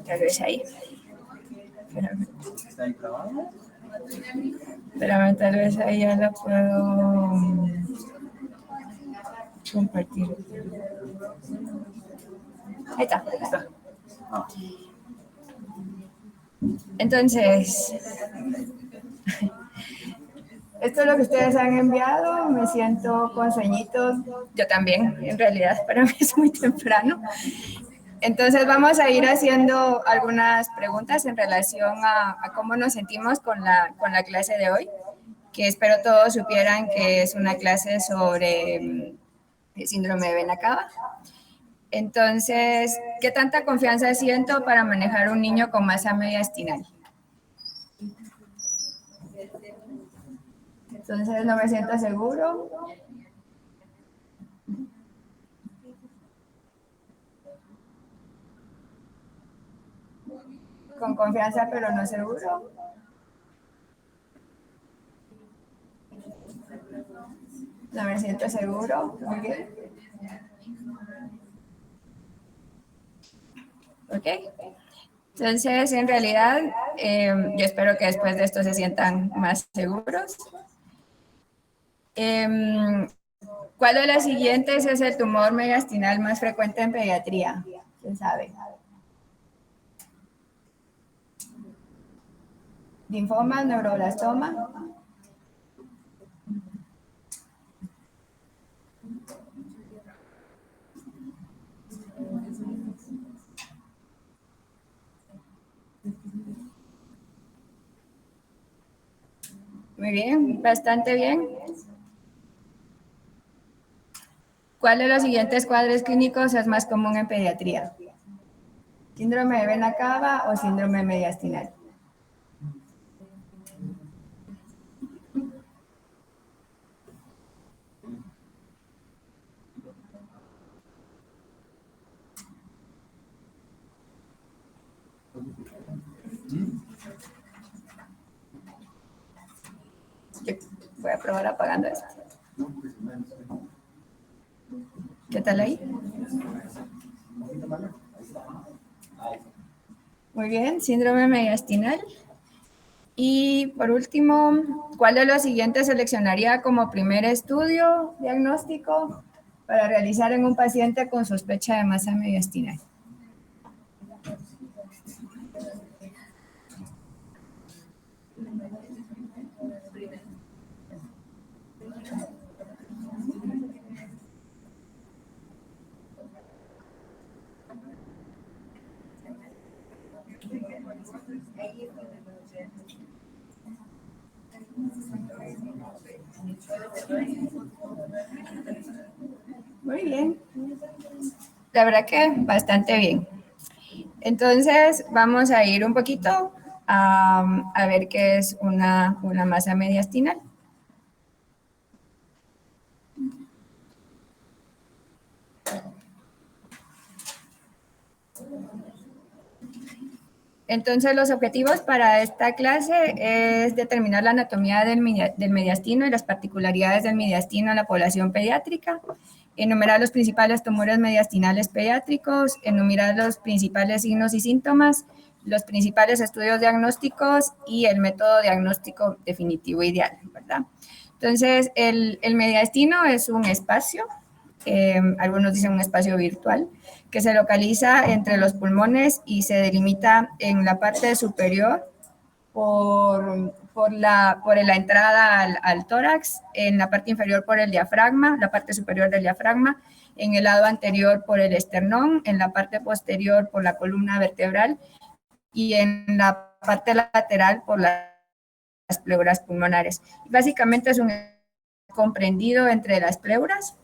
Tal vez ahí. ¿Está ahí grabado? Espérame, tal vez ahí ya la puedo compartir. Ahí está. Entonces, esto es lo que ustedes han enviado. Me siento con sueñitos. Yo también, en realidad, para mí es muy temprano. Entonces vamos a ir haciendo algunas preguntas en relación a cómo nos sentimos con la clase de hoy, que espero todos supieran que es una clase sobre síndrome de Benacaba. Entonces, ¿qué tanta confianza siento para manejar un niño con masa mediastinal? Entonces, no me siento seguro. Con confianza, pero no seguro. No me siento seguro. Muy bien. Ok. Entonces, en realidad, yo espero que después de esto se sientan más seguros. ¿Cuál de las siguientes es el tumor mediastinal más frecuente en pediatría? ¿Quién sabe? ¿Linfoma, neuroblastoma? Muy bien, bastante bien. ¿Cuál de los siguientes cuadros clínicos es más común en pediatría? ¿Síndrome de Benacaba o síndrome mediastinal? Yo voy a probar apagando esto. ¿Qué tal ahí? Muy bien, síndrome mediastinal. Y por último, ¿cuál de los siguientes seleccionaría como primer estudio diagnóstico para realizar en un paciente con sospecha de masa mediastinal? Muy bien. La verdad que bastante bien. Entonces, vamos a ir un poquito a ver qué es una masa mediastinal. Entonces, los objetivos para esta clase es determinar la anatomía del mediastino y las particularidades del mediastino en la población pediátrica, enumerar los principales tumores mediastinales pediátricos, enumerar los principales signos y síntomas, los principales estudios diagnósticos y el método diagnóstico definitivo ideal, ¿verdad? Entonces, el mediastino es un espacio, algunos dicen un espacio virtual, que se localiza entre los pulmones y se delimita en la parte superior por la entrada al tórax, en la parte inferior por el diafragma, la parte superior del diafragma, en el lado anterior por el esternón, en la parte posterior por la columna vertebral y en la parte lateral por las pleuras pulmonares. Básicamente es un comprendido entre las pleuras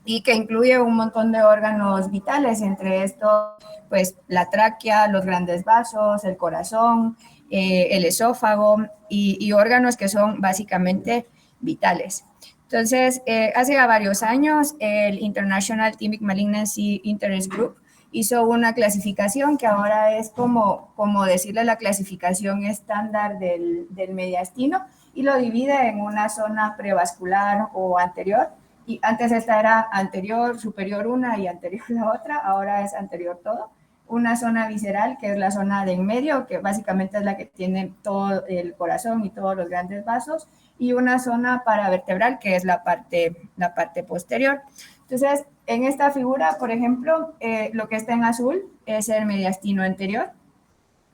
y que incluye un montón de órganos vitales, entre estos, pues, la tráquea, los grandes vasos, el corazón, el esófago y órganos que son básicamente vitales. Entonces, hace varios años, el International Thymic Malignancy Interest Group hizo una clasificación que ahora es como decirle la clasificación estándar del mediastino y lo divide en una zona prevascular o anterior. Y antes esta era anterior, superior una y anterior la otra, ahora es anterior todo. una zona visceral, que es la zona de en medio, que básicamente es la que tiene todo el corazón y todos los grandes vasos, y una zona paravertebral, que es la parte posterior. Entonces, en esta figura, por ejemplo, lo que está en azul es el mediastino anterior.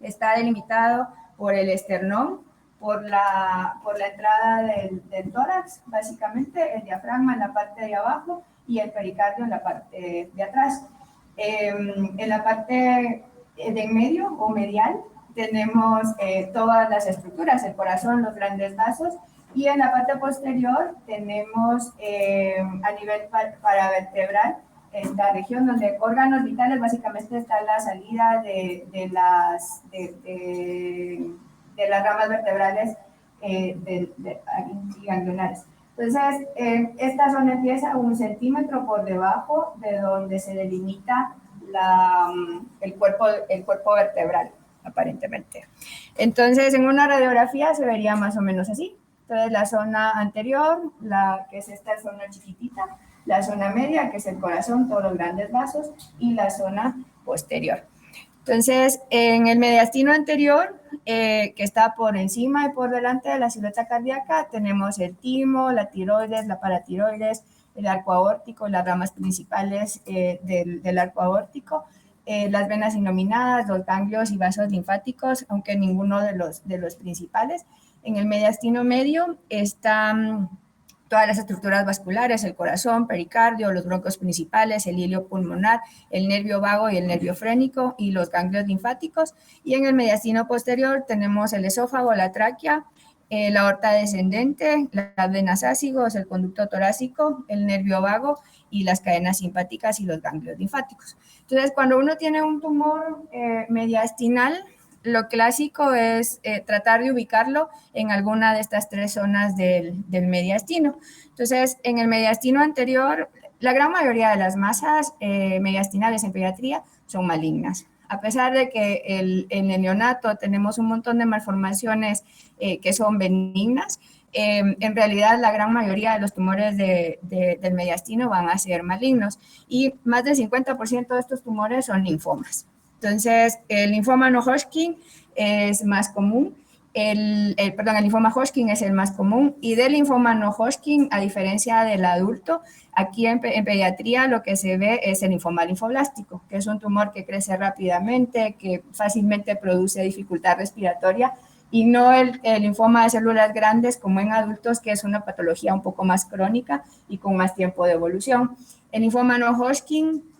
Está delimitado por el esternón, por la entrada del tórax, básicamente, el diafragma en la parte de abajo y el pericardio en la parte de atrás. En la parte de en medio o medial tenemos todas las estructuras, el corazón, los grandes vasos, y en la parte posterior tenemos a nivel paravertebral esta región donde órganos vitales básicamente está la salida de las ramas vertebrales ganglionares. Entonces, esta zona empieza 1 centímetro por debajo de donde se delimita el cuerpo vertebral, aparentemente. Entonces, en una radiografía se vería más o menos así. Entonces, la zona anterior, que es esta zona chiquitita, la zona media, que es el corazón, todos los grandes vasos, y la zona posterior. Entonces, en el mediastino anterior, que está por encima y por delante de la silueta cardíaca, tenemos el timo, la tiroides, la paratiroides, el arco aórtico, las ramas principales del arco aórtico, las venas innominadas, los ganglios y vasos linfáticos, aunque ninguno de los principales. En el mediastino medio están todas las estructuras vasculares, el corazón, pericardio, los broncos principales, el hilio pulmonar, el nervio vago y el nervio frénico y los ganglios linfáticos. Y en el mediastino posterior tenemos el esófago, la tráquea, la aorta descendente, las venas ácigos, el conducto torácico, el nervio vago y las cadenas simpáticas y los ganglios linfáticos. Entonces, cuando uno tiene un tumor mediastinal, lo clásico es tratar de ubicarlo en alguna de estas 3 zonas del mediastino. Entonces, en el mediastino anterior, la gran mayoría de las masas mediastinales en pediatría son malignas. A pesar de que en el neonato tenemos un montón de malformaciones que son benignas, en realidad la gran mayoría de los tumores del mediastino van a ser malignos y más del 50% de estos tumores son linfomas. Entonces, el linfoma no Hodgkin es más común, el linfoma Hodgkin es el más común, y del linfoma no Hodgkin, a diferencia del adulto, aquí en pediatría lo que se ve es el linfoma linfoblástico, que es un tumor que crece rápidamente, que fácilmente produce dificultad respiratoria, y no el linfoma de células grandes como en adultos, que es una patología un poco más crónica y con más tiempo de evolución. El linfoma no Hodgkin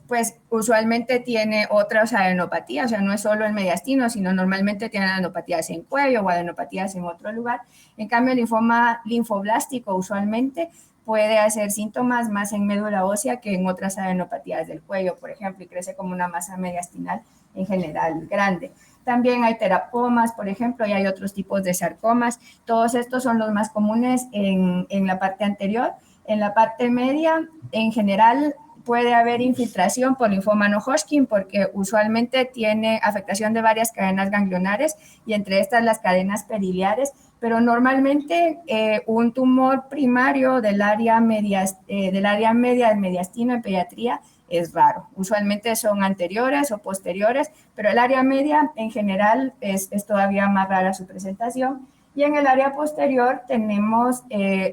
pues usualmente tiene otras adenopatías, o sea, no es solo el mediastino, sino normalmente tiene adenopatías en cuello o adenopatías en otro lugar. En cambio, el linfoma linfoblástico usualmente puede hacer síntomas más en médula ósea que en otras adenopatías del cuello, por ejemplo, y crece como una masa mediastinal en general grande. También hay terapomas, por ejemplo, y hay otros tipos de sarcomas. Todos estos son los más comunes en la parte anterior. En la parte media, en general, puede haber infiltración por linfoma no Hodgkin porque usualmente tiene afectación de varias cadenas ganglionares y entre estas las cadenas periliares, pero normalmente un tumor primario del área media del mediastino en pediatría es raro. Usualmente son anteriores o posteriores, pero el área media en general es todavía más rara su presentación. Y en el área posterior tenemos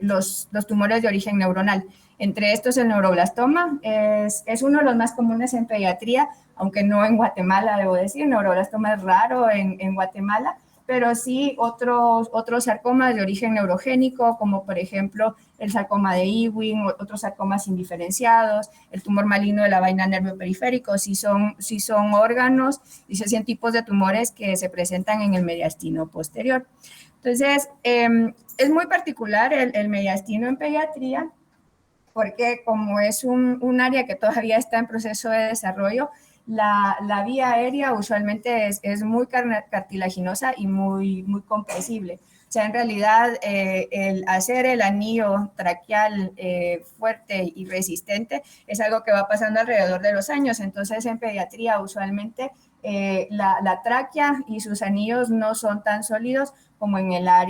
los tumores de origen neuronal. Entre estos, el neuroblastoma es uno de los más comunes en pediatría, aunque no en Guatemala, debo decir. El neuroblastoma es raro en Guatemala, pero sí otros sarcomas de origen neurogénico, como por ejemplo el sarcoma de Ewing, otros sarcomas indiferenciados, el tumor maligno de la vaina nervio periférico, sí son órganos y son tipos de tumores que se presentan en el mediastino posterior. Entonces, es muy particular el mediastino en pediatría, porque como es un área que todavía está en proceso de desarrollo, la vía aérea usualmente es muy cartilaginosa y muy compresible. O sea, en realidad, el hacer el anillo traqueal fuerte y resistente es algo que va pasando alrededor de los años. Entonces, en pediatría, usualmente, la tráquea y sus anillos no son tan sólidos como en la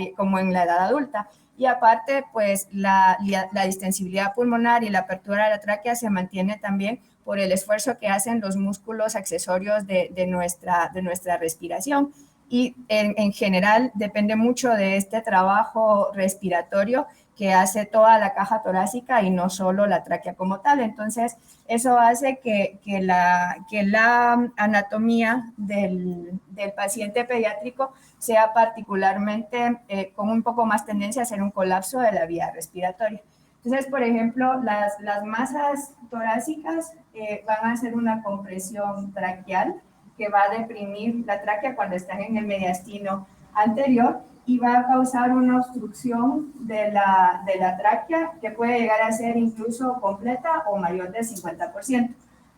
edad adulta. y aparte, pues la distensibilidad pulmonar y la apertura de la tráquea se mantiene también por el esfuerzo que hacen los músculos accesorios de nuestra respiración. Y en general depende mucho de este trabajo respiratorio que hace toda la caja torácica y no solo la tráquea como tal. Entonces, eso hace que la anatomía del paciente pediátrico sea particularmente con un poco más tendencia a ser un colapso de la vía respiratoria. Entonces, por ejemplo, las masas torácicas van a hacer una compresión traqueal que va a deprimir la tráquea cuando están en el mediastino anterior y va a causar una obstrucción de la tráquea que puede llegar a ser incluso completa o mayor del 50%.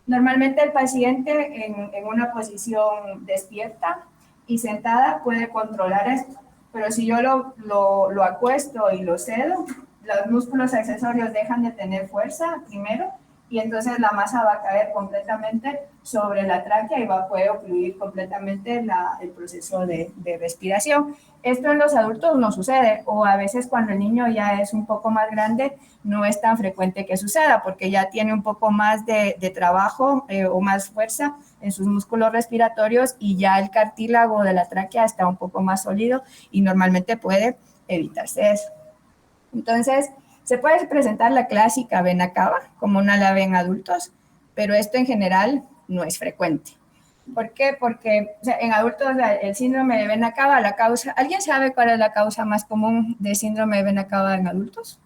Normalmente el paciente en una posición despierta y sentada puede controlar esto, pero si yo lo acuesto y lo cedo, los músculos accesorios dejan de tener fuerza primero y entonces la masa va a caer completamente sobre la tráquea y va a poder ocluir completamente el proceso de respiración. Esto en los adultos no sucede, o a veces cuando el niño ya es un poco más grande no es tan frecuente que suceda porque ya tiene un poco más de trabajo o más fuerza en sus músculos respiratorios y ya el cartílago de la tráquea está un poco más sólido y normalmente puede evitarse eso. Entonces, se puede presentar la clásica vena cava, como una la ve en adultos, pero esto en general no es frecuente. ¿Por qué? Porque o sea, en adultos el síndrome de vena cava, la causa, ¿alguien sabe cuál es la causa más común de síndrome de vena cava en adultos?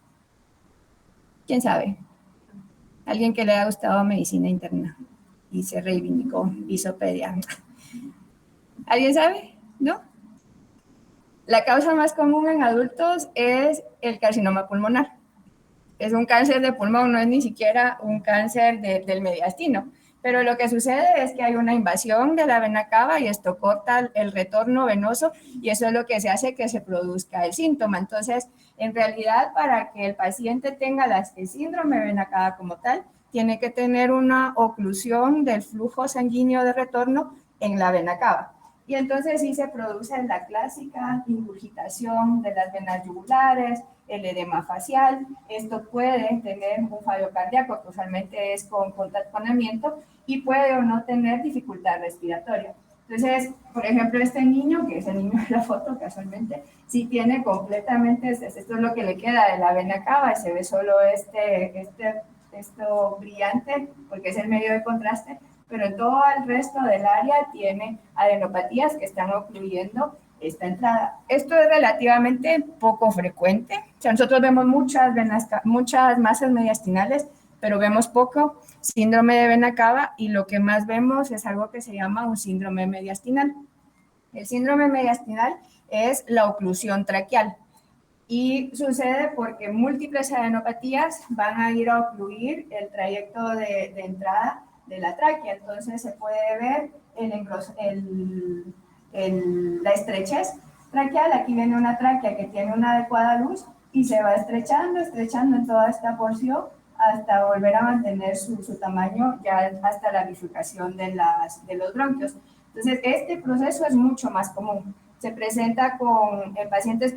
¿Quién sabe? Alguien que le ha gustado medicina interna y se reivindicó, hizo pedia. ¿Alguien sabe? ¿No? La causa más común en adultos es el carcinoma pulmonar. Es un cáncer de pulmón, no es ni siquiera un cáncer del mediastino. Pero lo que sucede es que hay una invasión de la vena cava y esto corta el retorno venoso y eso es lo que se hace que se produzca el síntoma. Entonces, en realidad, para que el paciente tenga el síndrome de vena cava como tal, tiene que tener una oclusión del flujo sanguíneo de retorno en la vena cava. Y entonces sí se produce la clásica ingurgitación de las venas yugulares, el edema facial. Esto puede tener un fallo cardíaco, que usualmente es con taponamiento, y puede o no tener dificultad respiratoria. Entonces, por ejemplo, este niño, que es el niño de la foto casualmente, sí tiene completamente, esto es lo que le queda de la vena cava, y se ve solo esto brillante, porque es el medio de contraste, pero en todo el resto del área tiene adenopatías que están ocluyendo esta entrada. Esto es relativamente poco frecuente. O sea, nosotros vemos muchas masas mediastinales, pero vemos poco síndrome de vena cava y lo que más vemos es algo que se llama un síndrome mediastinal. El síndrome mediastinal es la oclusión traqueal y sucede porque múltiples adenopatías van a ir a ocluir el trayecto de entrada de la tráquea. Entonces se puede ver la estrechez traqueal. Aquí viene una tráquea que tiene una adecuada luz y se va estrechando en toda esta porción hasta volver a mantener su tamaño ya hasta la bifurcación de los bronquios. Entonces, este proceso es mucho más común. Se presenta en pacientes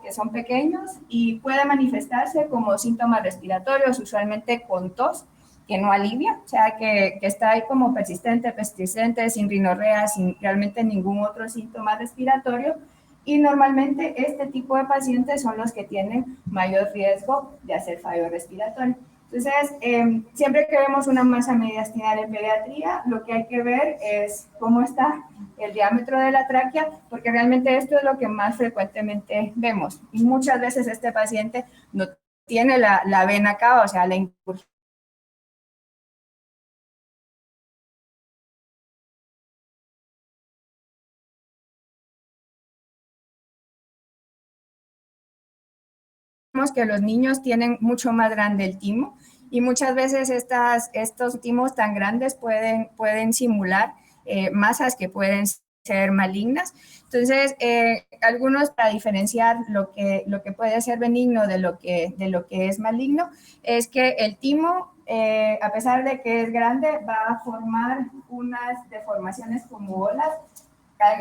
que son pequeños y puede manifestarse como síntomas respiratorios, usualmente con tos, que no alivia, o sea, que está ahí como persistente, sin rinorrea, sin realmente ningún otro síntoma respiratorio. Y normalmente este tipo de pacientes son los que tienen mayor riesgo de hacer fallo respiratorio. Entonces, siempre que vemos una masa mediastinal en pediatría, lo que hay que ver es cómo está el diámetro de la tráquea, porque realmente esto es lo que más frecuentemente vemos. Y muchas veces este paciente no tiene la vena cava, o sea, la incursión. Vemos que los niños tienen mucho más grande el timo y muchas veces estos timos tan grandes pueden simular masas que pueden ser malignas. Entonces, algunos para diferenciar lo que puede ser benigno de lo que es maligno, es que el timo, a pesar de que es grande, va a formar unas deformaciones como bolas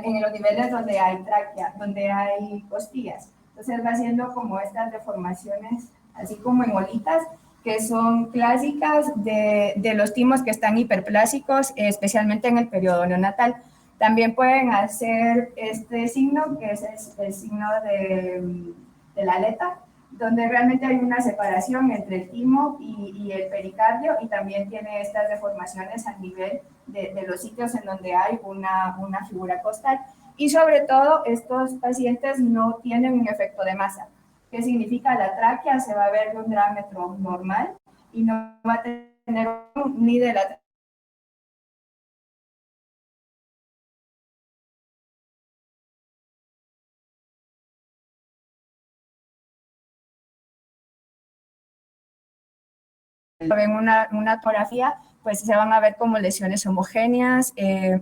en los niveles donde hay tráquea, donde hay costillas. Entonces va haciendo como estas deformaciones, así como en olitas, que son clásicas de los timos que están hiperplásicos, especialmente en el periodo neonatal. También pueden hacer este signo, que es el signo de la aleta, donde realmente hay una separación entre el timo y el pericardio, y también tiene estas deformaciones a nivel de los sitios en donde hay una figura costal. Y sobre todo, estos pacientes no tienen un efecto de masa. ¿Qué significa? La tráquea se va a ver de un diámetro normal y no va a tener ni de la ven una tomografía, pues se van a ver como lesiones homogéneas,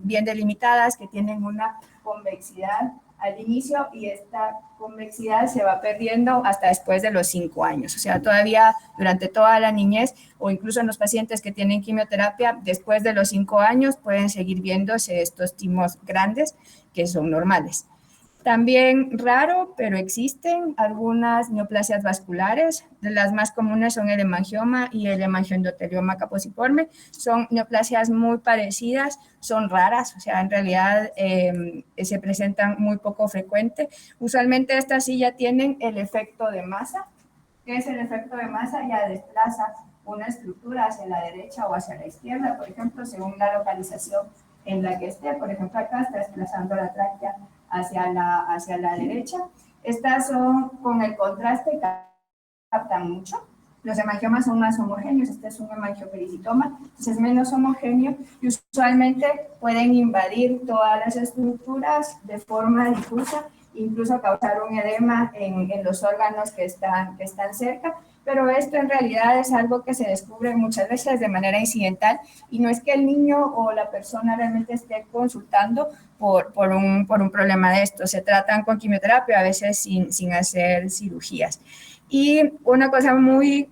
bien delimitadas, que tienen una convexidad al inicio, y esta convexidad se va perdiendo hasta después de los 5 años. O sea, todavía durante toda la niñez, o incluso en los pacientes que tienen quimioterapia, después de los 5 años pueden seguir viéndose estos timos grandes que son normales. También raro, pero existen algunas neoplasias vasculares. Las más comunes son el hemangioma y el hemangioendotelioma caposiforme. Son neoplasias muy parecidas, son raras, o sea, en realidad se presentan muy poco frecuente. Usualmente estas sí ya tienen el efecto de masa. ¿Qué es el efecto de masa? Ya desplaza una estructura hacia la derecha o hacia la izquierda, por ejemplo, según la localización en la que esté. Por ejemplo, acá está desplazando la tráquea hacia la derecha. Estas son, con el contraste, captan mucho. Los hemangiomas son más homogéneos, este es un hemangiopericitoma, entonces es menos homogéneo, y usualmente pueden invadir todas las estructuras de forma difusa, incluso causar un edema en los órganos que están cerca, pero esto en realidad es algo que se descubre muchas veces de manera incidental, y no es que el niño o la persona realmente esté consultando por un problema de esto. Se tratan con quimioterapia, a veces sin hacer cirugías. Y una cosa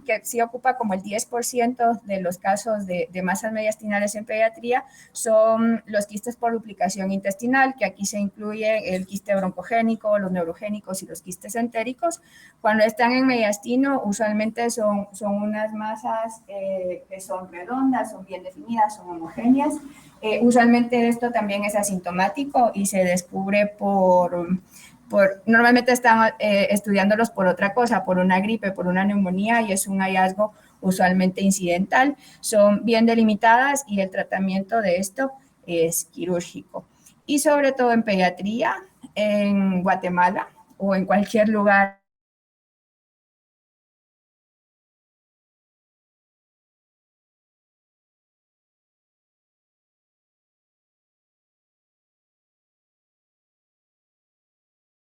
que sí ocupa como el 10% de los casos de masas mediastinales en pediatría son los quistes por duplicación intestinal, que aquí se incluye el quiste broncogénico, los neurogénicos y los quistes entéricos. Cuando están en mediastino, usualmente son unas masas que son redondas, son bien definidas, son homogéneas. Usualmente esto también es asintomático y se descubre normalmente están estudiándolos por otra cosa, por una gripe, por una neumonía, y es un hallazgo usualmente incidental. Son bien delimitadas y el tratamiento de esto es quirúrgico. Y sobre todo en pediatría, en Guatemala o en cualquier lugar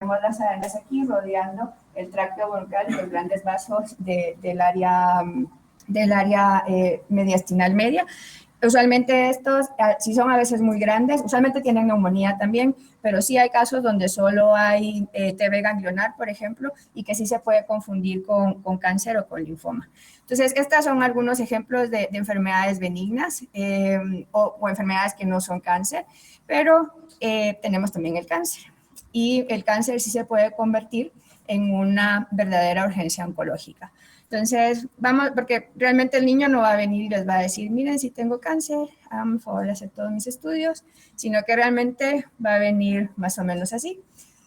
tenemos las arenas aquí rodeando el tracto bronquial y los grandes vasos del área mediastinal media. Usualmente estos sí son a veces muy grandes, usualmente tienen neumonía también, pero sí hay casos donde solo hay TB ganglionar, por ejemplo, y que sí se puede confundir con cáncer o con linfoma. Entonces, estos son algunos ejemplos de enfermedades benignas o enfermedades que no son cáncer, pero tenemos también el cáncer. Y el cáncer sí se puede convertir en una verdadera urgencia oncológica. Entonces, vamos, porque realmente el niño no va a venir y les va a decir, miren, si tengo cáncer, por favor de hacer todos mis estudios, sino que realmente va a venir más o menos así.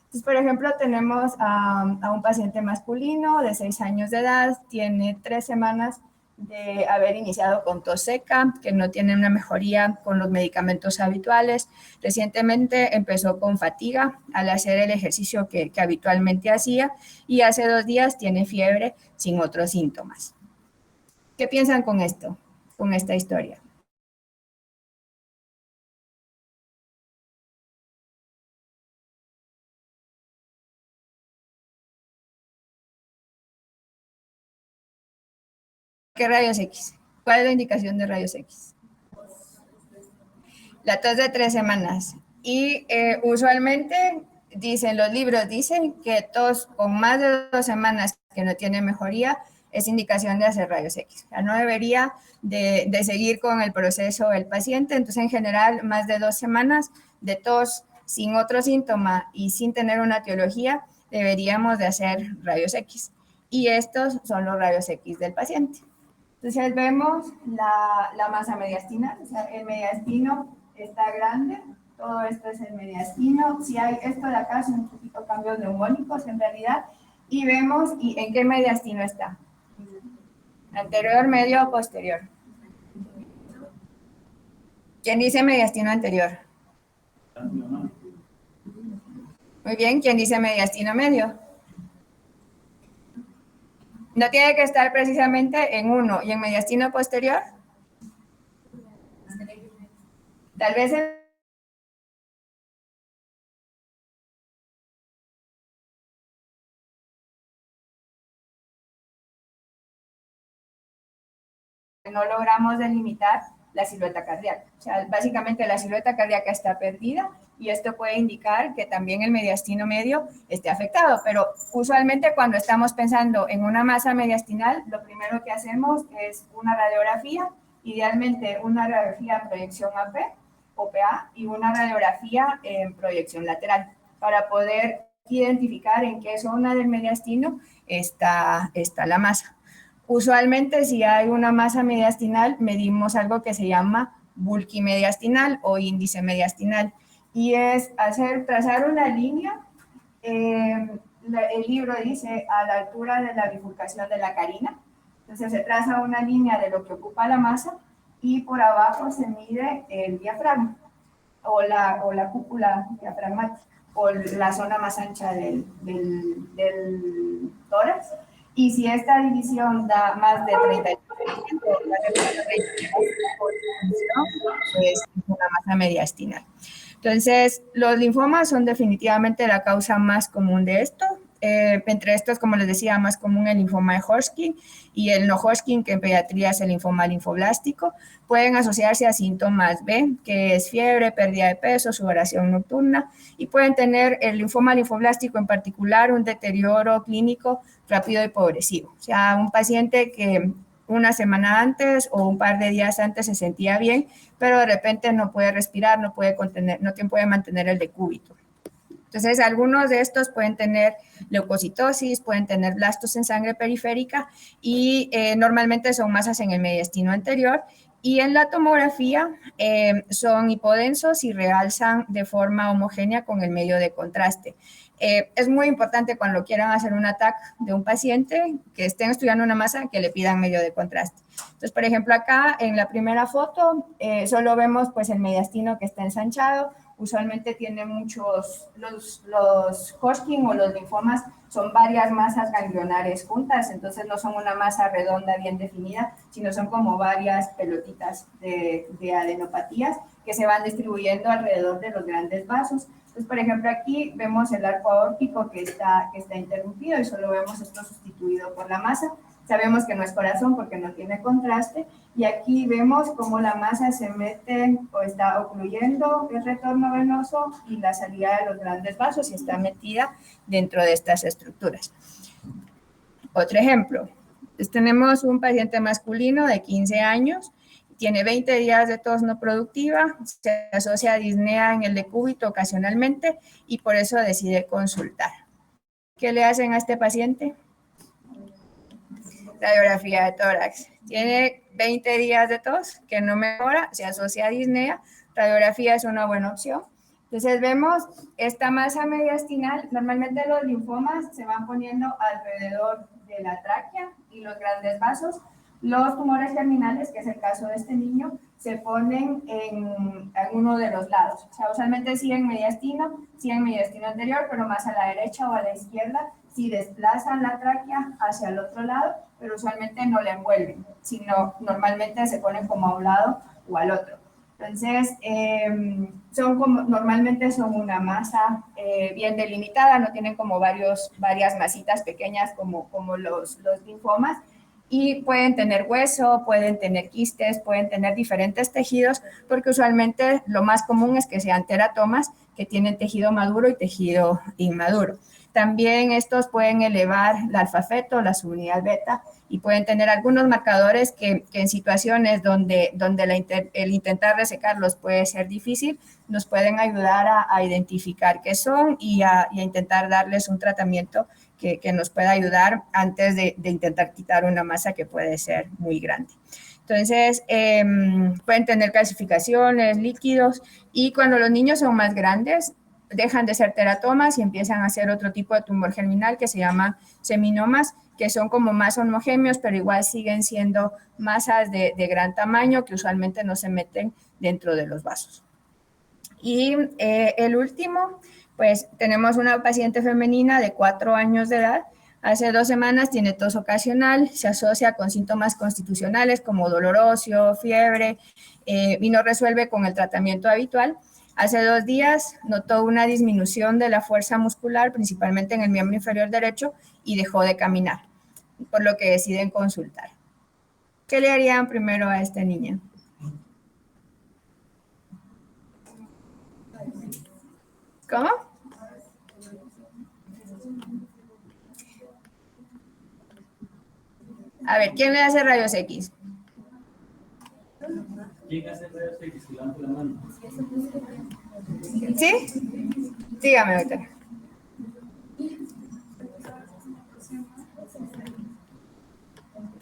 Entonces, por ejemplo, tenemos a un paciente masculino de 6 años de edad, tiene 3 semanas de haber iniciado con tos seca, que no tiene una mejoría con los medicamentos habituales. Recientemente empezó con fatiga al hacer el ejercicio que habitualmente hacía, y hace 2 días tiene fiebre sin otros síntomas. ¿Qué piensan con esto, con esta historia? ¿Qué rayos X? ¿Cuál es la indicación de rayos X? La tos de 3 semanas. Y usualmente dicen, los libros dicen que tos con más de 2 semanas que no tiene mejoría es indicación de hacer rayos X. O sea, no debería de seguir con el proceso el paciente. Entonces, en general, más de 2 semanas de tos sin otro síntoma y sin tener una etiología deberíamos de hacer rayos X. Y estos son los rayos X del paciente. Entonces vemos la masa mediastinal, o sea, el mediastino está grande, todo esto es el mediastino. Si hay esto de acá son un poquito cambios neumónicos en realidad, y vemos en qué mediastino está. Anterior, medio o posterior. ¿Quién dice mediastino anterior? Muy bien, ¿quién dice mediastino medio? No tiene que estar precisamente en uno y en mediastino posterior. Tal vez no logramos delimitar la silueta cardíaca. O sea, básicamente la silueta cardíaca está perdida y esto puede indicar que también el mediastino medio esté afectado, pero usualmente cuando estamos pensando en una masa mediastinal, lo primero que hacemos es una radiografía, idealmente una radiografía en proyección AP o PA y una radiografía en proyección lateral para poder identificar en qué zona del mediastino está la masa. Usualmente, si hay una masa mediastinal, medimos algo que se llama bulky mediastinal o índice mediastinal, y es trazar una línea. El libro dice a la altura de la bifurcación de la carina. Entonces se traza una línea de lo que ocupa la masa y por abajo se mide el diafragma o la cúpula diafragmática o la zona más ancha del tórax. Y si esta división da más de 30%, pues es una masa mediastinal. Entonces, los linfomas son definitivamente la causa más común de esto. Entre estos, como les decía, más común el linfoma de Hodgkin y el no Hodgkin, que en pediatría es el linfoma linfoblástico. Pueden asociarse a síntomas B, que es fiebre, pérdida de peso, sudoración nocturna, y pueden tener el linfoma linfoblástico en particular un deterioro clínico rápido y progresivo. O sea, un paciente que una semana antes o un par de días antes se sentía bien, pero de repente no puede respirar, no puede mantener el decúbito. Entonces, algunos de estos pueden tener leucocitosis, pueden tener blastos en sangre periférica y normalmente son masas en el mediastino anterior. Y en la tomografía son hipodensos y realzan de forma homogénea con el medio de contraste. Es muy importante cuando quieran hacer un TAC de un paciente que estén estudiando una masa que le pidan medio de contraste. Entonces, por ejemplo, acá en la primera foto solo vemos pues el mediastino que está ensanchado. Usualmente tiene muchos, los Hodgkin o los linfomas son varias masas ganglionares juntas, entonces no son una masa redonda bien definida, sino son como varias pelotitas de adenopatías que se van distribuyendo alrededor de los grandes vasos. Entonces, por ejemplo, aquí vemos el arco aórtico que está interrumpido y solo vemos esto sustituido por la masa. Sabemos que no es corazón porque no tiene contraste. Y aquí vemos cómo la masa se mete o está ocluyendo el retorno venoso y la salida de los grandes vasos y está metida dentro de estas estructuras. Otro ejemplo. Entonces, tenemos un paciente masculino de 15 años, tiene 20 días de tos no productiva, se asocia a disnea en el decúbito ocasionalmente y por eso decide consultar. ¿Qué le hacen a este paciente? Radiografía de tórax. Tiene 20 días de tos que no mejora, se asocia a disnea. Radiografía es una buena opción. Entonces vemos esta masa mediastinal. Normalmente los linfomas se van poniendo alrededor de la tráquea y los grandes vasos. Los tumores germinales, que es el caso de este niño, se ponen en uno de los lados. O sea, usualmente siguen mediastino anterior, pero más a la derecha o a la izquierda, si desplazan la tráquea hacia el otro lado, pero usualmente no la envuelven, sino normalmente se ponen como a un lado o al otro. Entonces, normalmente son una masa bien delimitada, no tienen como varias masitas pequeñas como los linfomas, y pueden tener hueso, pueden tener quistes, pueden tener diferentes tejidos, porque usualmente lo más común es que sean teratomas que tienen tejido maduro y tejido inmaduro. También estos pueden elevar el alfa-feto, la subunidad beta, y pueden tener algunos marcadores que en situaciones donde el intentar resecarlos puede ser difícil, nos pueden ayudar a identificar qué son y a intentar darles un tratamiento que nos pueda ayudar antes de intentar quitar una masa que puede ser muy grande. Entonces, pueden tener calcificaciones, líquidos, y cuando los niños son más grandes, dejan de ser teratomas y empiezan a ser otro tipo de tumor germinal que se llama seminomas, que son como más homogéneos, pero igual siguen siendo masas de gran tamaño que usualmente no se meten dentro de los vasos. Y el último, pues tenemos una paciente femenina de 4 años de edad. Hace 2 semanas tiene tos ocasional, se asocia con síntomas constitucionales como dolor óseo, fiebre, y no resuelve con el tratamiento habitual. Hace 2 días notó una disminución de la fuerza muscular, principalmente en el miembro inferior derecho, y dejó de caminar, por lo que deciden consultar. ¿Qué le harían primero a esta niña? ¿Cómo? A ver, ¿quién le hace rayos X? ¿Quién hace rayos X? Que levante la mano. ¿Sí? Dígame, doctora.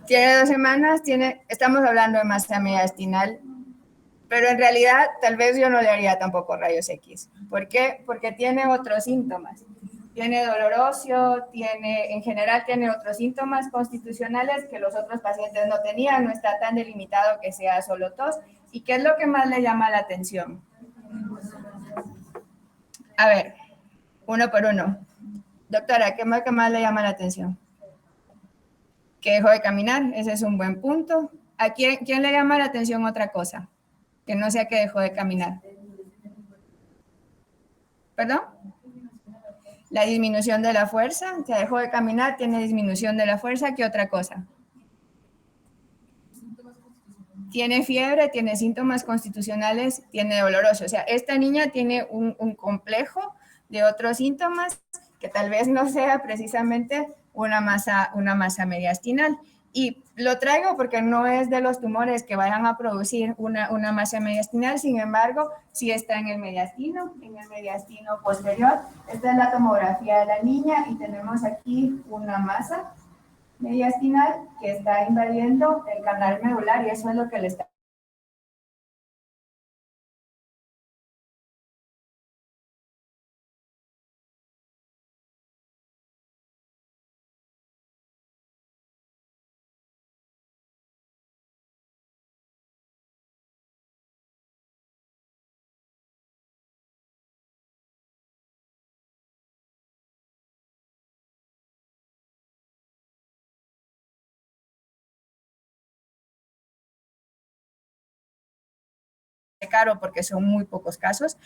Tiene 2 semanas, estamos hablando de masa mediastinal, pero en realidad tal vez yo no le haría tampoco rayos X. ¿Por qué? Porque tiene otros síntomas. Tiene dolor óseo, en general tiene otros síntomas constitucionales que los otros pacientes no tenían, no está tan delimitado que sea solo tos. ¿Y qué es lo que más le llama la atención? A ver, uno por uno. Doctora, ¿qué más le llama la atención? Que dejó de caminar, ese es un buen punto. ¿A quién le llama la atención otra cosa? Que no sea que dejó de caminar. ¿Perdón? La disminución de la fuerza, que dejó de caminar, tiene disminución de la fuerza, ¿qué otra cosa? Tiene fiebre, tiene síntomas constitucionales, tiene dolor óseo. O sea, esta niña tiene un complejo de otros síntomas que tal vez no sea precisamente una masa mediastinal. Y lo traigo porque no es de los tumores que vayan a producir una masa mediastinal, sin embargo, sí está en el mediastino posterior. Esta es la tomografía de la niña y tenemos aquí una masa mediastinal que está invadiendo el canal medular y eso es lo que le está caro porque son muy pocos casos,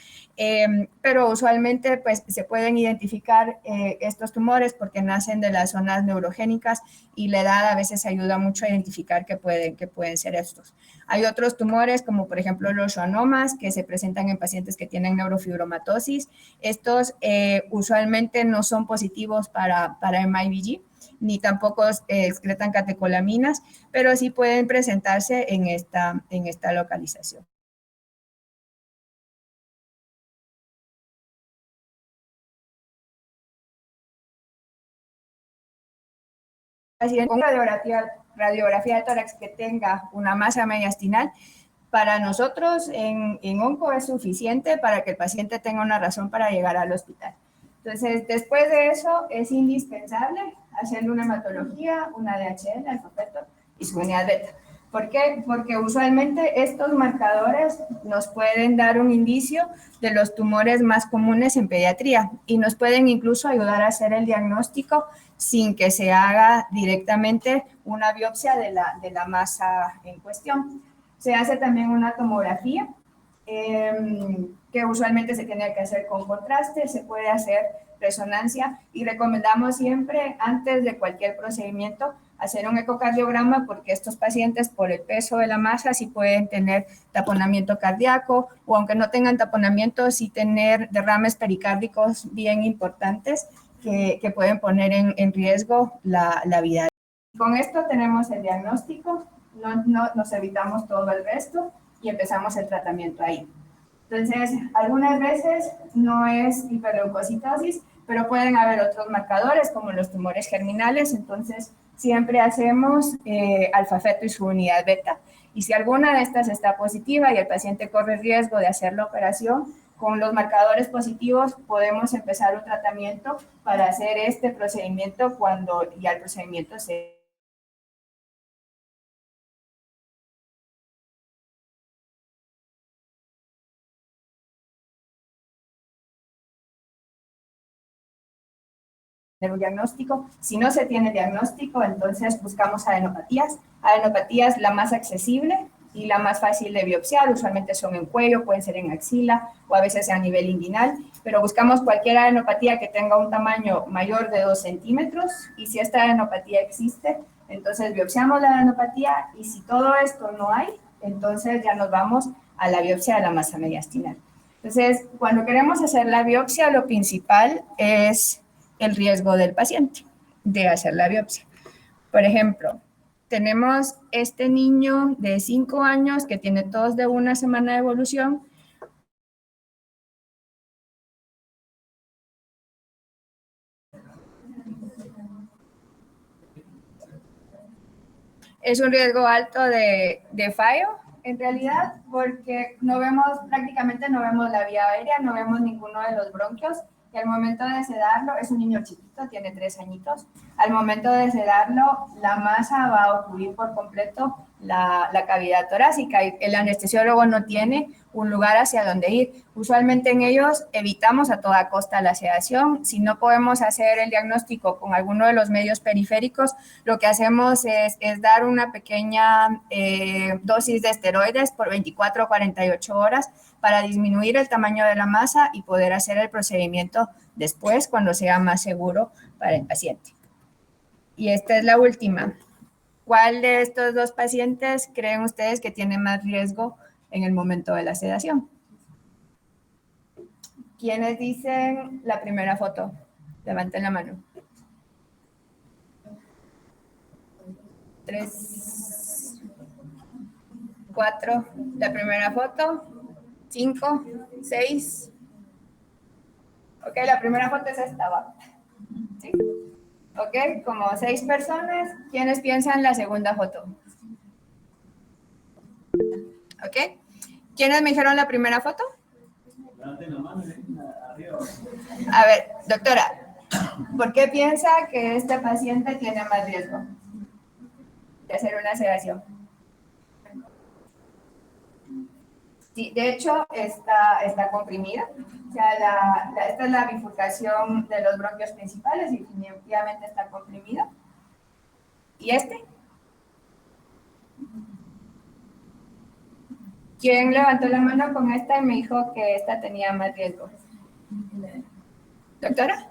pero usualmente pues se pueden identificar estos tumores porque nacen de las zonas neurogénicas y la edad a veces ayuda mucho a identificar que pueden ser estos. Hay otros tumores como por ejemplo los schwannomas que se presentan en pacientes que tienen neurofibromatosis. Estos usualmente no son positivos para MIBG ni tampoco excretan catecolaminas, pero sí pueden presentarse en esta localización. Con radiografía de tórax que tenga una masa mediastinal, para nosotros en onco es suficiente para que el paciente tenga una razón para llegar al hospital. Entonces, después de eso, es indispensable hacerle una hematología, una DHL, alfa-feto y su unidad beta. ¿Por qué? Porque usualmente estos marcadores nos pueden dar un indicio de los tumores más comunes en pediatría y nos pueden incluso ayudar a hacer el diagnóstico sin que se haga directamente una biopsia de la masa en cuestión. Se hace también una tomografía que usualmente se tiene que hacer con contraste, se puede hacer resonancia y recomendamos siempre antes de cualquier procedimiento hacer un ecocardiograma porque estos pacientes por el peso de la masa sí pueden tener taponamiento cardíaco o aunque no tengan taponamiento sí tener derrames pericárdicos bien importantes que pueden poner en riesgo la vida. Con esto tenemos el diagnóstico, nos evitamos todo el resto y empezamos el tratamiento ahí. Entonces, algunas veces no es hiperleucocitosis, pero pueden haber otros marcadores como los tumores germinales, entonces siempre hacemos alfa-feto y su unidad beta. Y si alguna de estas está positiva y el paciente corre riesgo de hacer la operación, con los marcadores positivos podemos empezar un tratamiento para hacer este procedimiento cuando ya el procedimiento se un diagnóstico. Si no se tiene diagnóstico, entonces buscamos adenopatías. Adenopatías la más accesible y la más fácil de biopsiar, usualmente son en cuello, pueden ser en axila o a veces a nivel inguinal, pero buscamos cualquier adenopatía que tenga un tamaño mayor de 2 centímetros y si esta adenopatía existe, entonces biopsiamos la adenopatía y si todo esto no hay, entonces ya nos vamos a la biopsia de la masa mediastinal. Entonces, cuando queremos hacer la biopsia, lo principal es el riesgo del paciente de hacer la biopsia. Por ejemplo, tenemos este niño de 5 años que tiene tos de 1 semana de evolución. Es un riesgo alto de fallo, en realidad, porque prácticamente no vemos la vía aérea, no vemos ninguno de los bronquios, y al momento de sedarlo, es un niño chiquito, tiene 3 añitos, al momento de sedarlo, la masa va a ocluir por completo la cavidad torácica y el anestesiólogo no tiene un lugar hacia donde ir. Usualmente en ellos evitamos a toda costa la sedación. Si no podemos hacer el diagnóstico con alguno de los medios periféricos, lo que hacemos es dar una pequeña dosis de esteroides por 24 o 48 horas para disminuir el tamaño de la masa y poder hacer el procedimiento después cuando sea más seguro para el paciente. Y esta es la última. ¿Cuál de estos dos pacientes creen ustedes que tiene más riesgo en el momento de la sedación? ¿Quiénes dicen la primera foto? Levanten la mano. 3, 4, la primera foto. 5, 6. Ok, la primera foto es esta, ¿va? ¿Sí? Ok, como 6 personas. ¿Quiénes piensan la segunda foto? Ok. ¿Quiénes me dijeron la primera foto? A ver, doctora, ¿por qué piensa que este paciente tiene más riesgo de hacer una sedación? Sí, de hecho, está comprimida. O sea, esta es la bifurcación de los bronquios principales y definitivamente está comprimida. ¿Y este? ¿Quién levantó la mano con esta y me dijo que esta tenía más riesgo? ¿Doctora?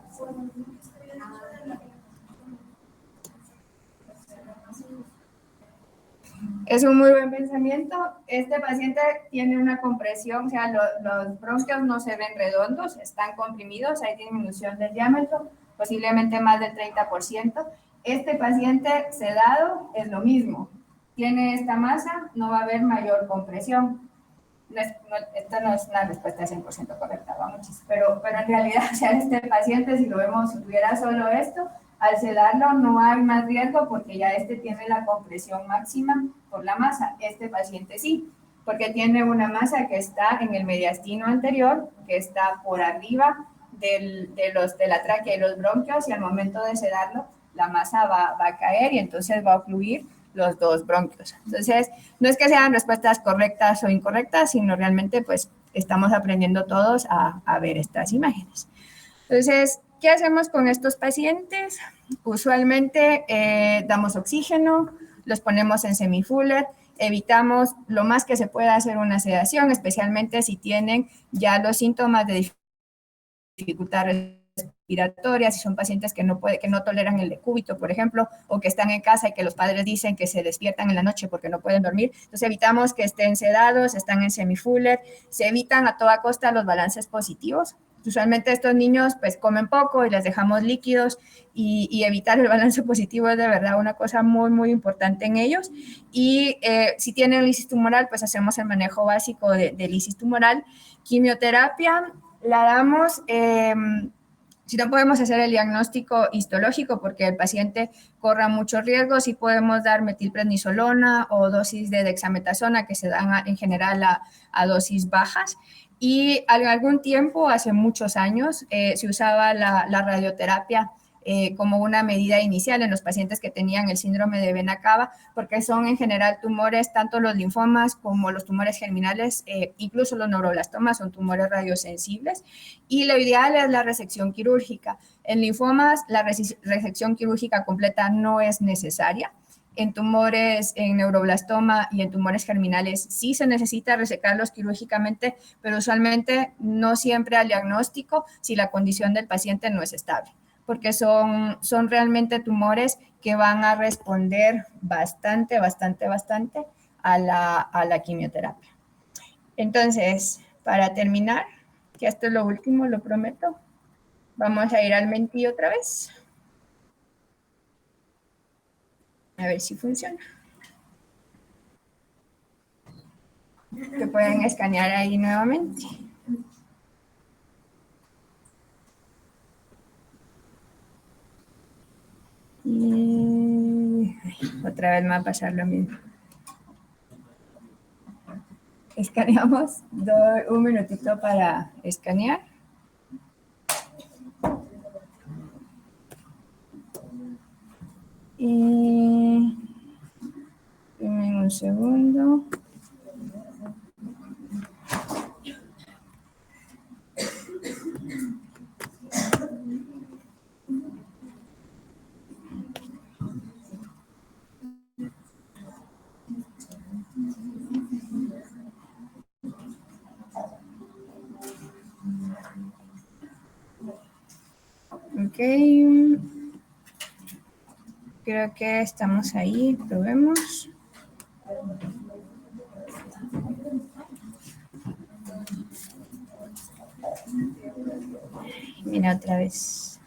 Es un muy buen pensamiento. Este paciente tiene una compresión, o sea, los bronquios no se ven redondos, están comprimidos, hay disminución del diámetro, posiblemente más del 30%. Este paciente sedado es lo mismo. Tiene esta masa, no va a haber mayor compresión. Esta no es una respuesta 100% correcta, vamos, pero en realidad, o sea, este paciente, si lo vemos, si tuviera solo esto, al sedarlo no hay más riesgo porque ya este tiene la compresión máxima por la masa. Este paciente sí, porque tiene una masa que está en el mediastino anterior, que está por arriba de la tráquea y los bronquios, y al momento de sedarlo, la masa va a caer y entonces va a ocluir los dos bronquios. Entonces, no es que sean respuestas correctas o incorrectas, sino realmente pues estamos aprendiendo todos a ver estas imágenes. Entonces, ¿qué hacemos con estos pacientes? Usualmente damos oxígeno, los ponemos en semifuller, evitamos lo más que se pueda hacer una sedación, especialmente si tienen ya los síntomas de dificultad respiratorias, si son pacientes que no toleran el decúbito, por ejemplo, o que están en casa y que los padres dicen que se despiertan en la noche porque no pueden dormir. Entonces evitamos que estén sedados, están en semifuller, se evitan a toda costa los balances positivos. Usualmente estos niños pues comen poco y les dejamos líquidos y evitar el balance positivo es de verdad una cosa muy, muy importante en ellos. Y si tienen lisis tumoral, pues hacemos el manejo básico de lisis tumoral. Quimioterapia la damos... si no podemos hacer el diagnóstico histológico porque el paciente corre muchos riesgos, sí podemos dar metilprednisolona o dosis de dexametasona que se dan en general a dosis bajas. Y en algún tiempo, hace muchos años, se usaba la radioterapia como una medida inicial en los pacientes que tenían el síndrome de vena cava, porque son en general tumores, tanto los linfomas como los tumores germinales, incluso los neuroblastomas son tumores radiosensibles, y lo ideal es la resección quirúrgica. En linfomas, la resección quirúrgica completa no es necesaria. En tumores, en neuroblastoma y en tumores germinales sí se necesita resecarlos quirúrgicamente, pero usualmente no siempre al diagnóstico si la condición del paciente no es estable, porque son realmente tumores que van a responder bastante a la quimioterapia. Entonces, para terminar, que esto es lo último, lo prometo, vamos a ir al Menti otra vez. A ver si funciona. Que pueden escanear ahí nuevamente. Y otra vez me va a pasar lo mismo. Escaneamos, doy un minutito para escanear. Y en un segundo. Ok. Creo que estamos ahí, probemos. Mira otra vez.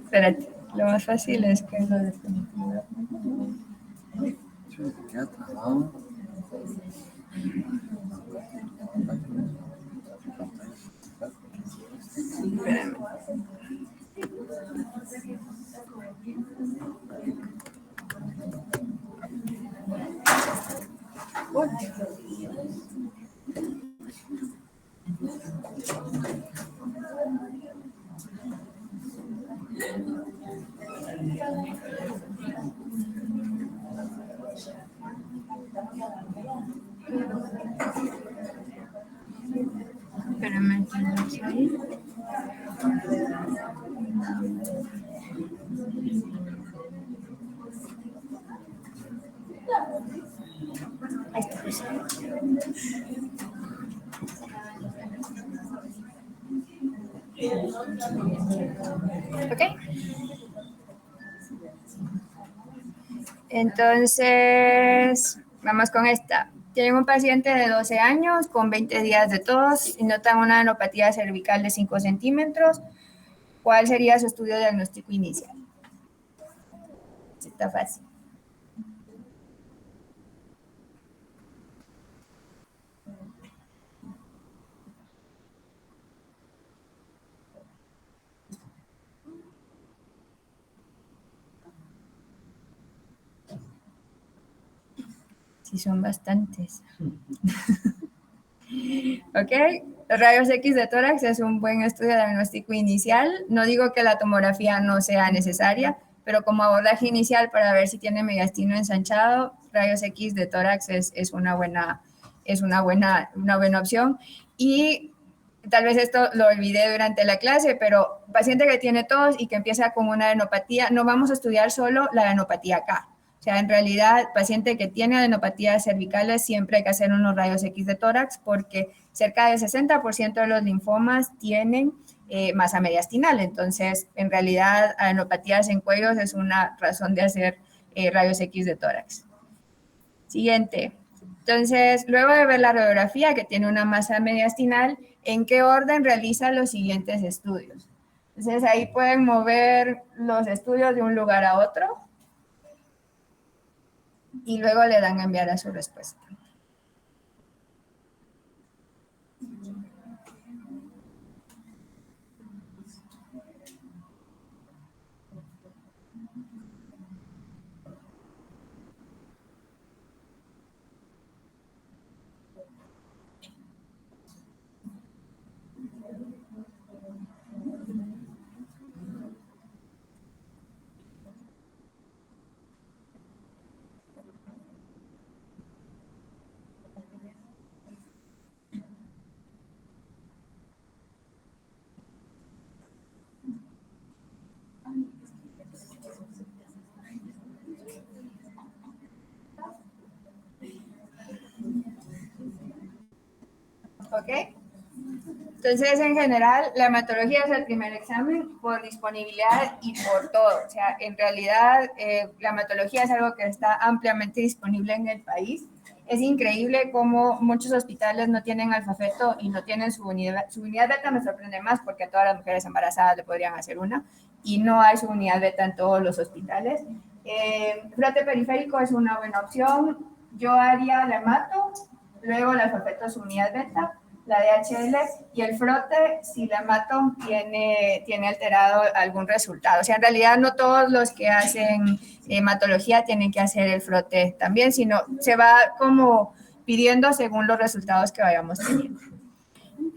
Espérate, lo más fácil es que lo desconectemos. Espérame. Espérame, ¿tienes ahí? Ahí está. Ok. Entonces, vamos con esta. Tienen un paciente de 12 años con 20 días de tos y notan una neuropatía cervical de 5 centímetros. ¿Cuál sería su estudio diagnóstico inicial? Está fácil. Sí, son bastantes. Ok, los rayos X de tórax es un buen estudio diagnóstico inicial. No digo que la tomografía no sea necesaria, pero como abordaje inicial para ver si tiene mediastino ensanchado, rayos X de tórax es una buena es una buena opción. Y tal vez esto lo olvidé durante la clase, pero paciente que tiene tos y que empieza con una adenopatía, no vamos a estudiar solo la adenopatía acá. O sea, en realidad, paciente que tiene adenopatías cervicales, siempre hay que hacer unos rayos X de tórax porque cerca del 60% de los linfomas tienen masa mediastinal. Entonces, en realidad, adenopatías en cuellos es una razón de hacer rayos X de tórax. Siguiente. Entonces, luego de ver la radiografía que tiene una masa mediastinal, ¿en qué orden realiza los siguientes estudios? Entonces, ahí pueden mover los estudios de un lugar a otro y luego le dan a enviar a su respuesta. ¿Ok? Entonces, en general, la hematología es el primer examen por disponibilidad y por todo. O sea, en realidad, la hematología es algo que está ampliamente disponible en el país. Es increíble cómo muchos hospitales no tienen alfafeto y no tienen su unidad. Su unidad beta me sorprende más porque a todas las mujeres embarazadas le podrían hacer una y no hay su unidad beta en todos los hospitales. Frote periférico es una buena opción. Yo haría la hemato, luego el alfafeto su unidad beta, la DHL y el frote si la hemato tiene alterado algún resultado. O sea, en realidad no todos los que hacen hematología tienen que hacer el frote también, sino se va como pidiendo según los resultados que vayamos teniendo.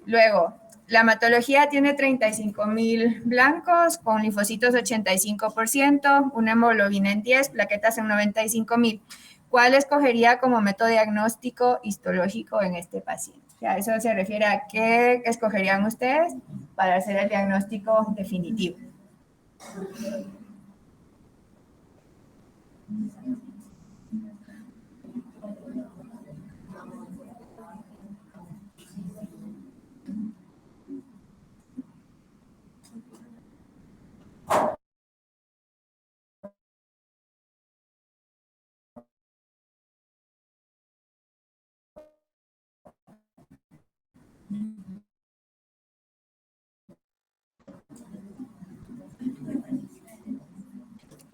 Luego, la hematología tiene 35,000 blancos con linfocitos 85%, una hemoglobina en 10, plaquetas en 95,000. ¿Cuál escogería como método diagnóstico histológico en este paciente? O sea, eso se refiere a qué escogerían ustedes para hacer el diagnóstico definitivo.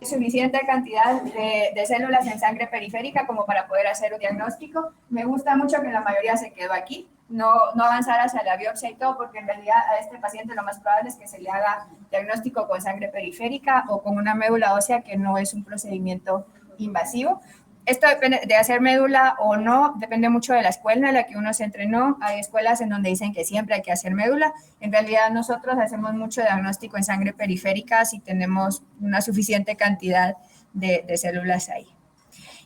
Suficiente cantidad de células en sangre periférica como para poder hacer un diagnóstico. Me gusta mucho que la mayoría se quedó aquí, no avanzar hacia la biopsia y todo, porque en realidad a este paciente lo más probable es que se le haga diagnóstico con sangre periférica o con una médula ósea, que no es un procedimiento invasivo. Esto depende de hacer médula o no, depende mucho de la escuela en la que uno se entrenó. Hay escuelas en donde dicen que siempre hay que hacer médula. En realidad nosotros hacemos mucho diagnóstico en sangre periférica si tenemos una suficiente cantidad de células ahí.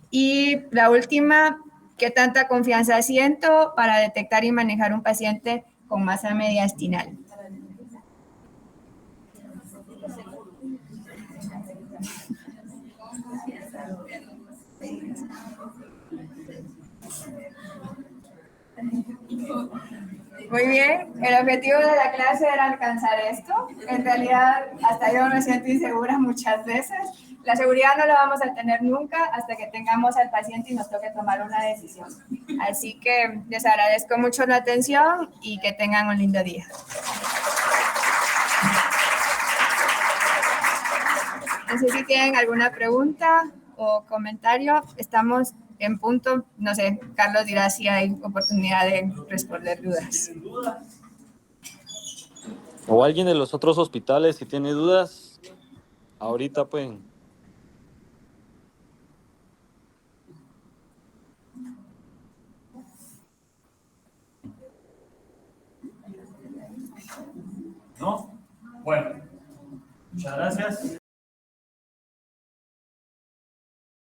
Y la última, ¿qué tanta confianza siento para detectar y manejar un paciente con masa mediastinal? Muy bien, el objetivo de la clase era alcanzar esto. En realidad, hasta yo me siento insegura muchas veces. La seguridad no la vamos a tener nunca hasta que tengamos al paciente y nos toque tomar una decisión. Así que les agradezco mucho la atención y que tengan un lindo día. No sé si tienen alguna pregunta o comentario. Estamos en punto. No sé, Carlos dirá si hay oportunidad de responder dudas. O alguien de los otros hospitales, si tiene dudas, ahorita pueden. ¿No? Bueno, muchas gracias.